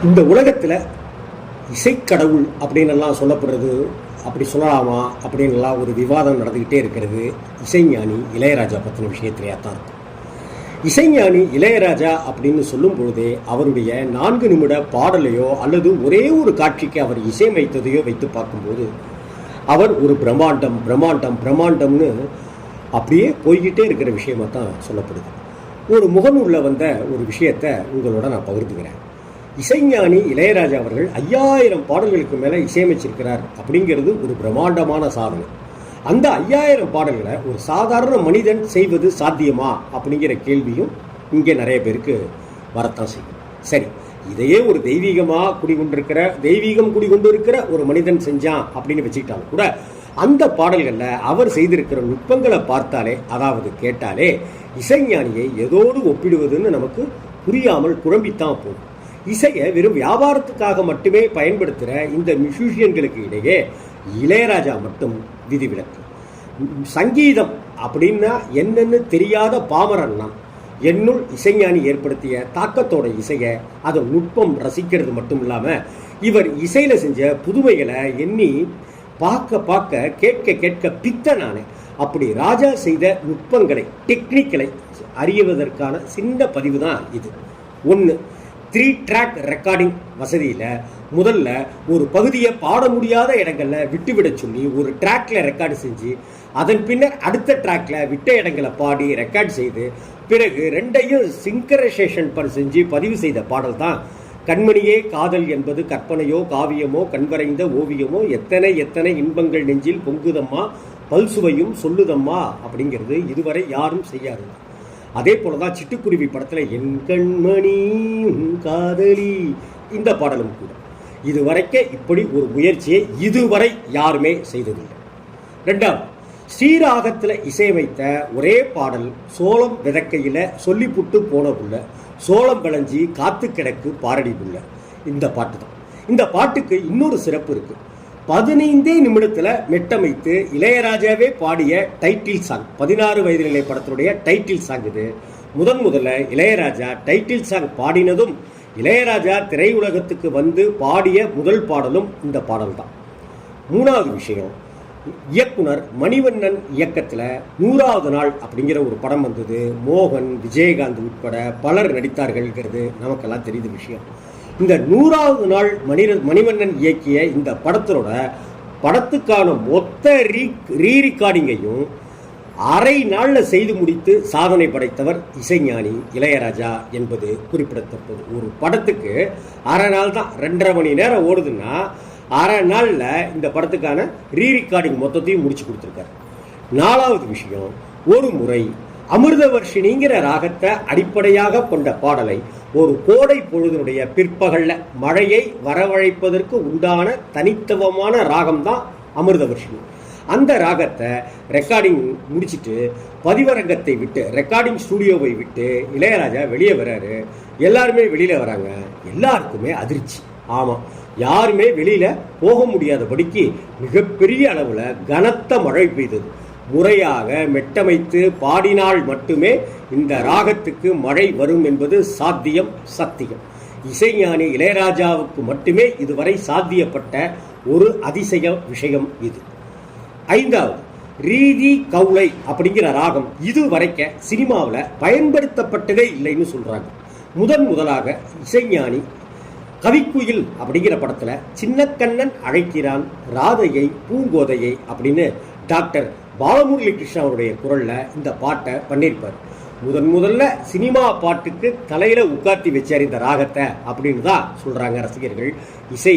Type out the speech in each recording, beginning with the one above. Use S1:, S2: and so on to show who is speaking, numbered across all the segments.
S1: இந்த உலகத்தில் இசைக்கடவுள் அப்படின்னுலாம் சொல்லப்படுறது, அப்படி சொல்லலாமா அப்படின்லாம் ஒரு விவாதம் நடந்துக்கிட்டே இருக்கிறது இசைஞானி இளையராஜா பற்றின விஷயத்திலேயே தான் இருக்கும். இசைஞானி இளையராஜா அப்படின்னு சொல்லும் பொழுதே அவருடைய 4 நிமிட பாடலையோ அல்லது ஒரே ஒரு காட்சிக்கு அவர் இசையமைத்ததையோ வைத்து பார்க்கும்போது அவர் ஒரு பிரம்மாண்டம் பிரம்மாண்டம் பிரம்மாண்டம்னு அப்படியே போய்கிட்டே இருக்கிற விஷயமாக தான் சொல்லப்படுது. ஒரு முகநூலில் வந்த ஒரு விஷயத்தை உங்களோட நான் பகிர்ந்துக்கிறேன். இசைஞானி இளையராஜா அவர்கள் 5000 பாடல்களுக்கு மேலே இசையமைச்சிருக்கிறார் அப்படிங்கிறது ஒரு பிரம்மாண்டமான சாதனை. அந்த 5000 பாடல்களை ஒரு சாதாரண மனிதன் செய்வது சாத்தியமா அப்படிங்கிற கேள்வியும் இங்கே நிறைய பேருக்கு வரத்தான் செய்யும். சரி, இதையே ஒரு தெய்வீகம் குடிகொண்டிருக்கிற ஒரு மனிதன் செஞ்சான் அப்படின்னு வச்சுக்கிட்டாலும் கூட அந்த பாடல்களில் அவர் செய்திருக்கிற நுட்பங்களை பார்த்தாலே, அதாவது கேட்டாலே, இசைஞானியை எதோடு ஒப்பிடுவதுன்னு நமக்கு புரியாமல் குழம்பித்தான் போகும். இசையை வெறும் வியாபாரத்துக்காக மட்டுமே பயன்படுத்துகிற இந்த மியூசிஷியன்களுக்கு இடையே இளையராஜா மட்டும் விதிவிலக்கு. சங்கீதம் அப்படின்னா என்னன்னு தெரியாத பாமரன் நான் என்னுள் இசைஞானி ஏற்படுத்திய தாக்கத்தோட இசையை, அதன் நுட்பம் ரசிக்கிறது மட்டும் இல்லாமல் இவர் இசையில் செஞ்ச புதுமைகளை எண்ணி பார்க்க கேட்க கேட்க பித்த நானே. அப்படி ராஜா செய்த நுட்பங்களை, டெக்னிக்கலை அறியுவதற்கான சின்ன பதிவு தான் இது. 1, 3 ட்ராக் ரெக்கார்டிங் வசதியில் முதல்ல ஒரு பகுதியை பாட முடியாத இடங்களில் விட்டுவிட சொல்லி ஒரு ட்ராக்ல ரெக்கார்டு செஞ்சு, அதன் பின்னர் அடுத்த ட்ராக்ல விட்ட இடங்களை பாடி ரெக்கார்ட் செய்து, பிறகு 2ஐயும் சிங்கரைசேஷன் செஞ்சு பதிவு செய்த பாடல் தான் கண்மணியே காதல் என்பது கற்பனையோ காவியமோ கண்வரைந்த ஓவியமோ எத்தனை எத்தனை இன்பங்கள் நெஞ்சில் பொங்குதம்மா பல்சுவையும் சொல்லுதம்மா அப்படிங்கிறது இதுவரை யாரும் செய்யாது. அதே போலதான் சிட்டுக்குருவி படத்துல என் கண்மணி காதலி இந்த பாடலும் கூட இதுவரைக்கும் இப்படி ஒரு முயற்சியை இதுவரை யாருமே செய்ததில்லை. 2வது, ஸ்ரீராகத்தில் இசையமைத்த ஒரே பாடல் சோளம் விதக்கையில சொல்லிப்புட்டு போன புள்ள சோளம் விளைஞ்சி காத்து கிடக்கு பாரடி புள்ள இந்த பாட்டு தான். இந்த பாட்டுக்கு இன்னொரு சிறப்பு இருக்கு. 15 நிமிடத்தில் மெட்டமைத்து இளையராஜாவே பாடிய டைட்டில் சாங், 16 வயது நிலை படத்தினுடைய டைட்டில் சாங் இது. முதல்ல இளையராஜா டைட்டில் சாங் பாடினதும், இளையராஜா திரையுலகத்துக்கு வந்து பாடிய முதல் பாடலும் இந்த பாடல் தான். 3வது விஷயம், இயக்குனர் மணிவண்ணன் இயக்கத்தில் 100வது நாள் அப்படிங்கிற ஒரு படம் வந்தது. மோகன், விஜயகாந்த் உட்பட பலர் நடித்தார்கள்ங்கிறது நமக்கெல்லாம் தெரிந்த விஷயம். இந்த 100வது நாள் மணிவண்ணன் இயக்கிய இந்த படத்துக்கான மொத்த ரீரிகார்டிங்கையும் அரை நாளில் செய்து முடித்து சாதனை படைத்தவர் இசைஞானி இளையராஜா என்பது குறிப்பிடத்தக்கது. ஒரு படத்துக்கு அரை நாள் தான், 2.5 மணி நேரம் ஓடுதுன்னா அரை நாளில் இந்த படத்துக்கான ரீரிகார்டிங் மொத்தத்தையும் முடிச்சு கொடுத்துருக்காரு. 4வது விஷயம், ஒரு முறை அமிர்தவர்ஷினிங்கிற ராகத்தை அடிப்படையாக கொண்ட பாடலை ஒரு கோடை பொழுதுடைய பிற்பகல்ல மழையை வரவழைப்பதற்கு உண்டான தனித்துவமான ராகம் தான் அமிர்தவர்ஷினி. அந்த ராகத்தை ரெக்கார்டிங் முடிச்சுட்டு பதிவரங்கத்தை விட்டு, ரெக்கார்டிங் ஸ்டூடியோவை விட்டு இளையராஜா வெளியே வர்றாரு. எல்லாருமே வெளியில வராங்க. எல்லாருக்குமே அதிர்ச்சி. ஆமாம், யாருமே வெளியில போக முடியாதபடிக்கு மிகப்பெரிய அளவில் கனத்த மழை பெய்தது. முறையாக மெட்டமைத்து பாடினால் மட்டுமே இந்த ராகத்துக்கு மழை வரும் என்பது சாத்தியம், சத்தியம். இசைஞானி இளையராஜாவுக்கு மட்டுமே இதுவரை சாத்தியப்பட்ட ஒரு அதிசய விஷயம் இது. 5வது, ரீதி கவுளை அப்படிங்கிற ராகம் இதுவரைக்க சினிமாவில் பயன்படுத்தப்பட்டதே இல்லைன்னு சொல்றாங்க. முதலாக இசைஞானி கவிக்குயில் அப்படிங்கிற படத்துல சின்னக்கண்ணன் அழைக்கிறான் ராதையை பூங்கோதையை அப்படின்னு டாக்டர் பாலமுரளி கிருஷ்ணா அவருடைய குரல்ல இந்த பாட்டை பண்ணியிருப்பார். முதல்ல சினிமா பாட்டுக்கு தலையில உட்கார்த்தி வச்சார் இந்த ராகத்தை அப்படின்னு தான் சொல்றாங்க ரசிகர்கள், இசை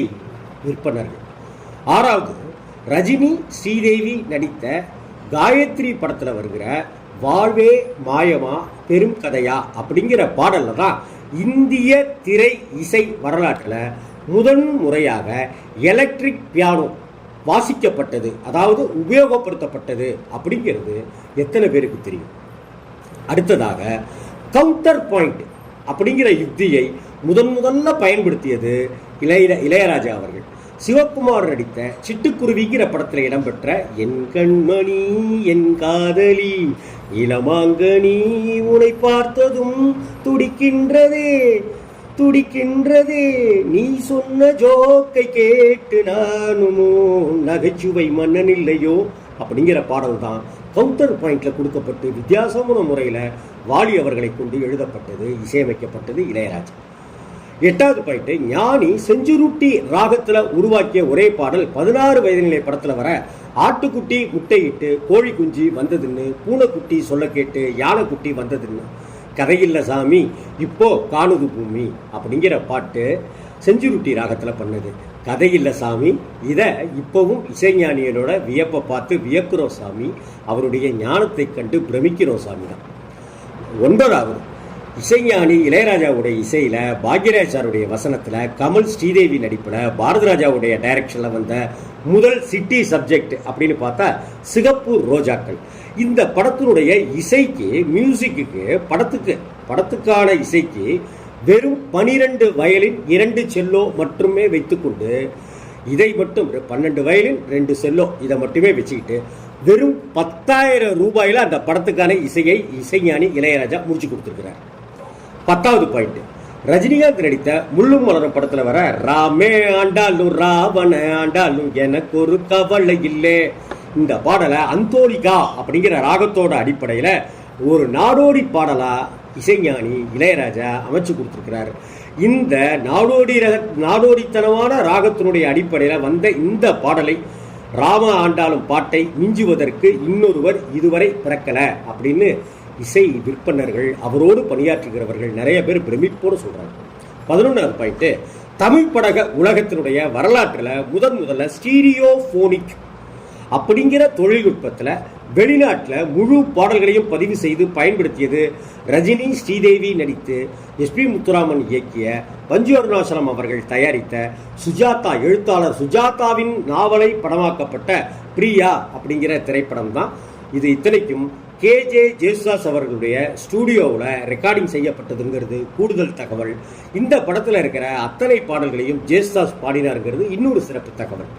S1: விற்பனர்கள். 6வது, ரஜினி ஸ்ரீதேவி நடித்த காயத்ரி படத்துல வருகிற வாழ்வே மாயமா பெரும் கதையா அப்படிங்கிற பாடல்ல தான் இந்திய திரை இசை வரலாற்றில் முறையாக எலக்ட்ரிக் பியானோ வாசிக்கப்பட்டது, அதாவது உபயோகப்படுத்தப்பட்டது அப்படிங்கிறது எத்தனை பேருக்கு தெரியும்? அடுத்ததாக கவுண்டர் பாயிண்ட் அப்படிங்கிற யுக்தியை முதல்ல பயன்படுத்தியது இளையராஜா அவர்கள். சிவகுமார் நடித்த சிட்டுக்குருவிங்கிற படத்தில் இடம்பெற்ற என் கண்மணி என் காதலி இளமாங்கனி உனை பார்த்ததும் துடிக்கின்றதே துடிக்கின்றதே நீ சொன்ன ஜோக்கை கேட்டு நானுமோ நகைச்சுவை மன்னன் இல்லையோ அப்படிங்கிற பாடல் தான் கவுண்டர் பாயிண்ட்ல கொடுக்கப்பட்டு வித்தியாசமான முறையில் வாலி அவர்களை கொண்டு எழுதப்பட்டது, இசையமைக்கப்பட்டது இளையராஜா. 8வது பாயிண்ட், ஞானி செஞ்சுருட்டி ராகத்துல உருவாக்கிய ஒரே பாடல் 16 வயது நிலை படத்துல வர ஆட்டுக்குட்டி முட்டையிட்டு கோழி குஞ்சு வந்ததுன்னு, பூனைக்குட்டி சொல்ல கேட்டு யானைக்குட்டி வந்ததுன்னு, கதையில்ல சாமி இப்போ காணுது பூமி அப்படிங்கிற பாட்டு செஞ்சுருட்டி ராகத்துல பண்ணது. கதையில்ல சாமி இதை இப்பவும் இசைஞானியனோட வியப்பை பார்த்து வியக்கிறோம் சாமி, அவருடைய ஞானத்தை கண்டு பிரமிக்கிறோம் சாமி தான். 9வது, இசைஞானி இளையராஜாவுடைய இசையில பாக்யராஜ் சாருடைய வசனத்துல கமல் ஸ்ரீதேவி நடிப்புல பாரதிராஜாவுடைய டைரக்ஷன்ல வந்த முதல் சிட்டி சப்ஜெக்ட் அப்படின்னு பார்த்தா சிகப்பு ரோஜாக்கள். இந்த படத்தினுடைய இசைக்கு, மியூசிக்கு, படத்துக்கான இசைக்கு வெறும் 12 வயலின் 2 செல்லோ மட்டுமே வைத்துக்கொண்டு, இதை மட்டும் 12 வயலின் 2 செல்லோ இதை மட்டுமே வச்சுக்கிட்டு வெறும் 10,000 ரூபாயில அந்த படத்துக்கான இசையை இசைஞானி இளையராஜா முடிச்சு கொடுத்துருக்கிறார். 10வது பாயிண்ட், ரஜினிகாந்த் நடித்த முள்ளும் மலரும் படத்துல வர ராமே ஆண்டாலும் ராவண ஆண்டாலும் எனக்கு ஒரு கவலை இல்லை, இந்த பாடலை அந்தோலிகா அப்படிங்கிற ராகத்தோட அடிப்படையில ஒரு நாடோடி பாடலா இசைஞானி இளையராஜா அமைச்சு கொடுத்திருக்கிறார். இந்த நாடோடித்தனமான ராகத்தினுடைய அடிப்படையில வந்த இந்த பாடலை ராம ஆண்டாலும் பாட்டை மிஞ்சுவதற்கு இன்னொருவர் இதுவரை பிறக்கல அப்படின்னு இசை விற்பனர்கள், அவரோடு பணியாற்றுகிறவர்கள் நிறைய பேர் பிரமிப்போடு சொல்றாங்க. 11வது பாயிண்ட், தமிழ் படக உலகத்தினுடைய வரலாற்றில் முதல்ல ஸ்டீரியோபோனிக் அப்படிங்கிற தொழில்நுட்பத்தில் வெளிநாட்டில் முழு பாடல்களையும் பதிவு செய்து பயன்படுத்தியது ரஜினி ஸ்ரீதேவி நடித்து எஸ்பி முத்துராமன் இயக்கிய பஞ்சு அருணாச்சலம் அவர்கள் தயாரித்த சுஜாதா, எழுத்தாளர் சுஜாதாவின் நாவலை படமாக்கப்பட்ட பிரியா அப்படிங்கிற திரைப்படம் தான் இது. இத்தனைக்கும் KJ ஜேசுதாஸ் அவர்களுடைய ஸ்டூடியோவில் ரெக்கார்டிங் செய்யப்பட்டதுங்கிறது கூடுதல் தகவல். இந்த படத்தில் இருக்கிற அத்தனை பாடல்களையும் ஜேசுதாஸ் பாடினாருங்கிறது இன்னொரு சிறப்பு தகவல்.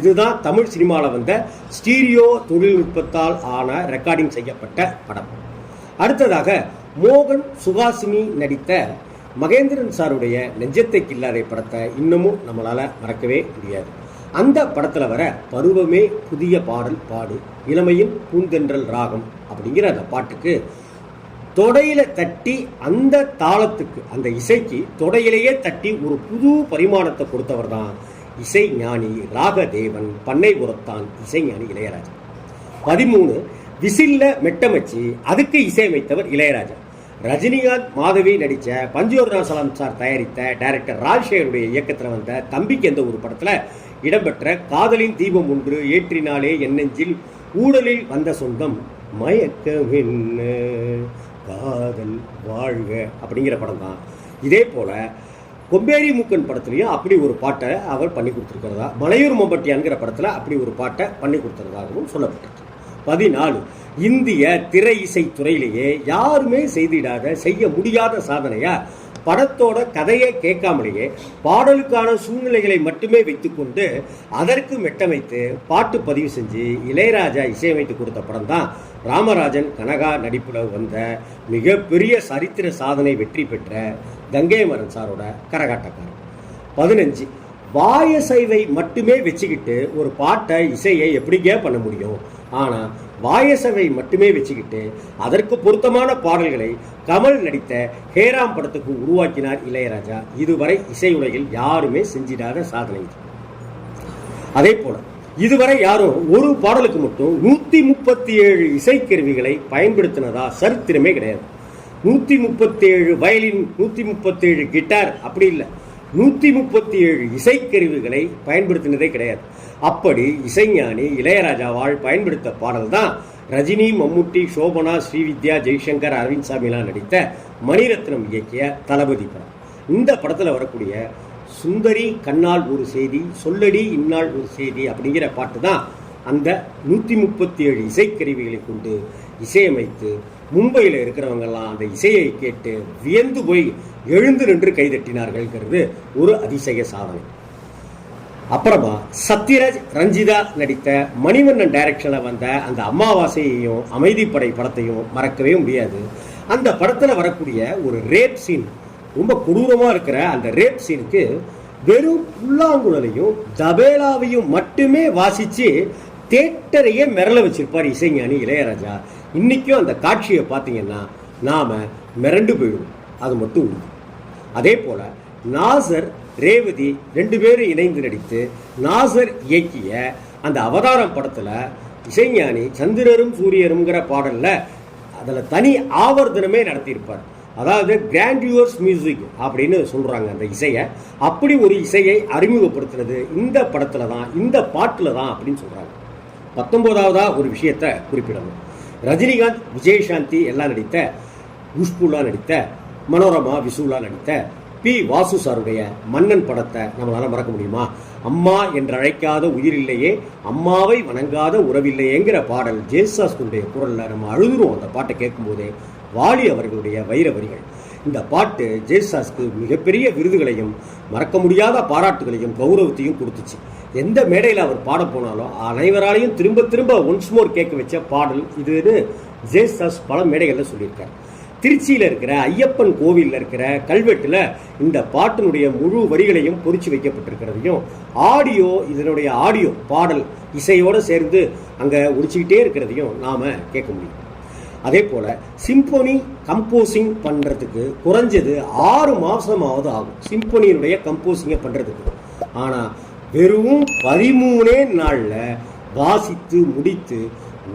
S1: இதுதான் தமிழ் சினிமாவில் வந்த ஸ்டீரியோ தொழில்நுட்பத்தால் ஆன ரெக்கார்டிங் செய்யப்பட்ட படம். அடுத்ததாக மோகன் சுஹாசினி நடித்த மகேந்திரன் சாருடைய நெஞ்சத்தை கில்லாதே படத்தை இன்னமும் நம்மளால் மறக்கவே முடியாது. அந்த படத்தில் வர பருவமே புதிய பாடல் பாடு இளமையின் பூந்தென்றல் ராகம் அப்படிங்கிற அந்த பாட்டுக்கு தொடையில தட்டி, அந்த தாளத்துக்கு, அந்த இசைக்கு தொடையிலேயே தட்டி ஒரு புது பரிமாணத்தை கொடுத்தவர் தான் இசை ஞானி ராகதேவன், பண்ணைபுரத்தான் இசைஞானி இளையராஜா. 13 விசில்ல மெட்டமச்சி, அதுக்கு இசையமைத்தவர் இளையராஜா. ரஜினிகாந்த் மாதவி நடித்த பஞ்சு அருணாச்சலம் சார் தயாரித்த டைரக்டர் ராஜ்சேகருடைய இயக்கத்தில் வந்த தம்பிக்கு எந்த ஒரு படத்தில் இடம்பெற்ற காதலின் தீபம் ஒன்று ஏற்றினாலே என் நெஞ்சில் ஊடலில் வந்த சொந்தம் மயக்கம் என்ன காதல் வாழ்க அப்படிங்கிற படம் தான். இதே போல கொம்பேரி மூக்கன் படத்துலையும் அப்படி ஒரு பாட்டை அவர் பண்ணி கொடுத்துருக்கிறதா, மலையூர் மம்பட்டியான்கிற படத்தில் அப்படி ஒரு பாட்டை பண்ணி கொடுத்துறதாகவும் சொல்லப்பட்டிருக்கு. 14 இந்திய திரை இசை துறையிலேயே யாருமே செய்ய முடியாத சாதனையா படத்தோட கதையை கேட்காமலேயே பாடலுக்கான சூழ்நிலைகளை மட்டுமே வைத்துக்கொண்டு அதற்கு மெட்டமைத்து பாட்டு பதிவு செஞ்சு இளையராஜா இசையமைத்து கொடுத்த படம் தான் ராமராஜன் கனகா நடிப்புல வந்த மிகப்பெரிய சரித்திர சாதனை வெற்றி பெற்ற கங்கை மரன் சாரோட கரகாட்டக்காரன். 15 வாயசைவை மட்டுமே வச்சுக்கிட்டு ஒரு பாட்டை இசையை எப்படிங்க பண்ண முடியும்? ஆனால் வாயசவை மட்டுமே வச்சுக்கிட்டு அதற்கு பொருத்தமான பாடல்களை கமல் நடித்த ஹேராம் படத்துக்கு உருவாக்கினார் இளையராஜா. இதுவரை இசையுலகில் யாருமே செஞ்சிடாத சாதனை. அதே போல இதுவரை யாரும் ஒரு பாடலுக்கு மட்டும் 137 இசைக்கருவிகளை பயன்படுத்தினதா சரித்திரமே கிடையாது. 137 வயலின், 137 கிட்டார் அப்படி இல்லை, 137 இசைக்கருவிகளை பயன்படுத்தினதே கிடையாது. அப்படி இசைஞானி இளையராஜாவால் பயன்படுத்த பாடல் தான் ரஜினி, மம்முட்டி, சோபனா, ஸ்ரீவித்யா, ஜெய்சங்கர், அரவிந்த் சாமிலாம் நடித்த மணிரத்னம் இயக்கிய தளபதி படம். இந்த படத்தில் வரக்கூடிய சுந்தரி கண்ணால் ஒரு செய்தி, சொல்லடி இந்நாள் ஒரு செய்தி அப்படிங்கிற பாட்டு தான் அந்த 137 இசைக்கருவிகளை கொண்டு இசையமைத்து மும்பையில் இருக்கிறவங்கெல்லாம் அந்த இசையை கேட்டு வியந்து போய் எழுந்து நின்று கைதட்டினார்கள்ங்கிறது ஒரு அதிசய சாதனை. அப்புறமா சத்யராஜ், ரஞ்சிதா நடித்த மணிவண்ணன் டைரக்ஷனில் வந்த அந்த அமாவாசையையும் அமைதிப்படை படத்தையும் மறக்கவே முடியாது. அந்த படத்தில் வரக்கூடிய ஒரு ரேப் சீன் ரொம்ப கொடூரமாக இருக்கிற அந்த ரேப் சீனுக்கு வெறும் புல்லாங்குழலையும் தபேலாவையும் மட்டுமே வாசித்து தேட்டரையே மிரள வச்சிருப்பார் இசைஞானி இளையராஜா. இன்றைக்கும் அந்த காட்சியை பார்த்தீங்கன்னா நாம் மிரண்டு போயிடுவோம். அது மட்டும் உண்டு. அதே போல் நாசர் ரேவதி 2 பேரும் இணைந்து நடித்து நாசர் இயக்கிய அந்த அவதாரம் படத்தில் இசைஞானி சந்திரரும் சூரியருங்கிற பாடலில் அதில் தனி ஆவர்த்தனமே நடத்தியிருப்பார். அதாவது கிராண்டியூர்ஸ் மியூசிக் அப்படின்னு சொல்கிறாங்க அந்த இசையை. அப்படி ஒரு இசையை அறிமுகப்படுத்துறது இந்த படத்தில் தான், இந்த பாட்டில் தான் அப்படின்னு சொல்கிறாங்க. 19வதா ஒரு விஷயத்தை குறிப்பிடணும். ரஜினிகாந்த், விஜயசாந்தி எல்லாம் நடித்த, குஷ்புலாம் நடித்த, மனோரமா விசுலாம் நடித்த பி வாசு சாருடைய மன்னன் படத்தை நம்மளால மறக்க முடியுமா? அம்மா என்று அழைக்காத உயிரில்லையே, அம்மாவை வணங்காத உறவில்லையேங்கிற பாடல் ஜேசுதாஸுடைய குரலில் நம்ம அழுதுருவோம் அந்த பாட்டை கேட்கும்போதே. வாலி அவர்களுடைய வைர வரிகள். இந்த பாட்டு ஜேசுதாஸுக்கு மிகப்பெரிய விருதுகளையும் மறக்க முடியாத பாராட்டுகளையும் கௌரவத்தையும் கொடுத்துச்சு. எந்த மேடையில் அவர் பாட போனாலும் அனைவராலையும் திரும்ப திரும்ப ஒன்ஸ் மோர் கேட்க வச்ச பாடல் இதுன்னு ஜேசுதாஸ் பல மேடைகளில் சொல்லியிருக்கார். திருச்சியில் இருக்கிற ஐயப்பன் கோவிலில் இருக்கிற கல்வெட்டில் இந்த பாட்டினுடைய முழு வரிகளையும் பொறிச்சு வைக்கப்பட்டிருக்கிறதையும் இதனுடைய ஆடியோ பாடல் இசையோடு சேர்ந்து அங்கே ஒழிச்சிக்கிட்டே இருக்கிறதையும் நாம் கேட்க முடியும். அதே போல் சிம்பொனி கம்போசிங் பண்ணுறதுக்கு குறைஞ்சது 6 மாதமாவது ஆகும் சிம்பொனியினுடைய கம்போசிங்கை பண்ணுறதுக்கு. ஆனால் வெறும் 13 நாளில் வாசித்து முடித்து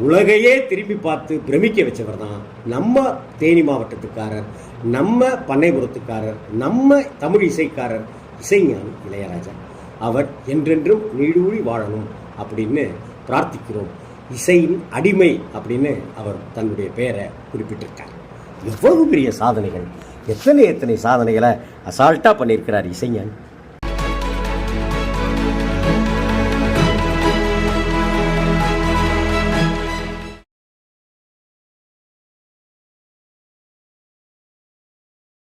S1: உலகையே திரும்பி பார்த்து பிரமிக்க வச்சவர் தான் நம்ம தேனி மாவட்டத்துக்காரர், நம்ம பண்ணைபுரத்துக்காரர், நம்ம தமிழ் இசைக்காரர் இசைஞானி இளையராஜா. அவர் என்றென்றும் நீடூழி வாழணும் அப்படின்னு பிரார்த்திக்கிறோம். இசையின் அடிமை அப்படின்னு அவர் தன்னுடைய பெயரை குறிப்பிட்டிருக்கார். எவ்வளவு பெரிய சாதனைகள், எத்தனை சாதனைகளை அசால்ட்டாக பண்ணியிருக்கிறார் இசைஞானி.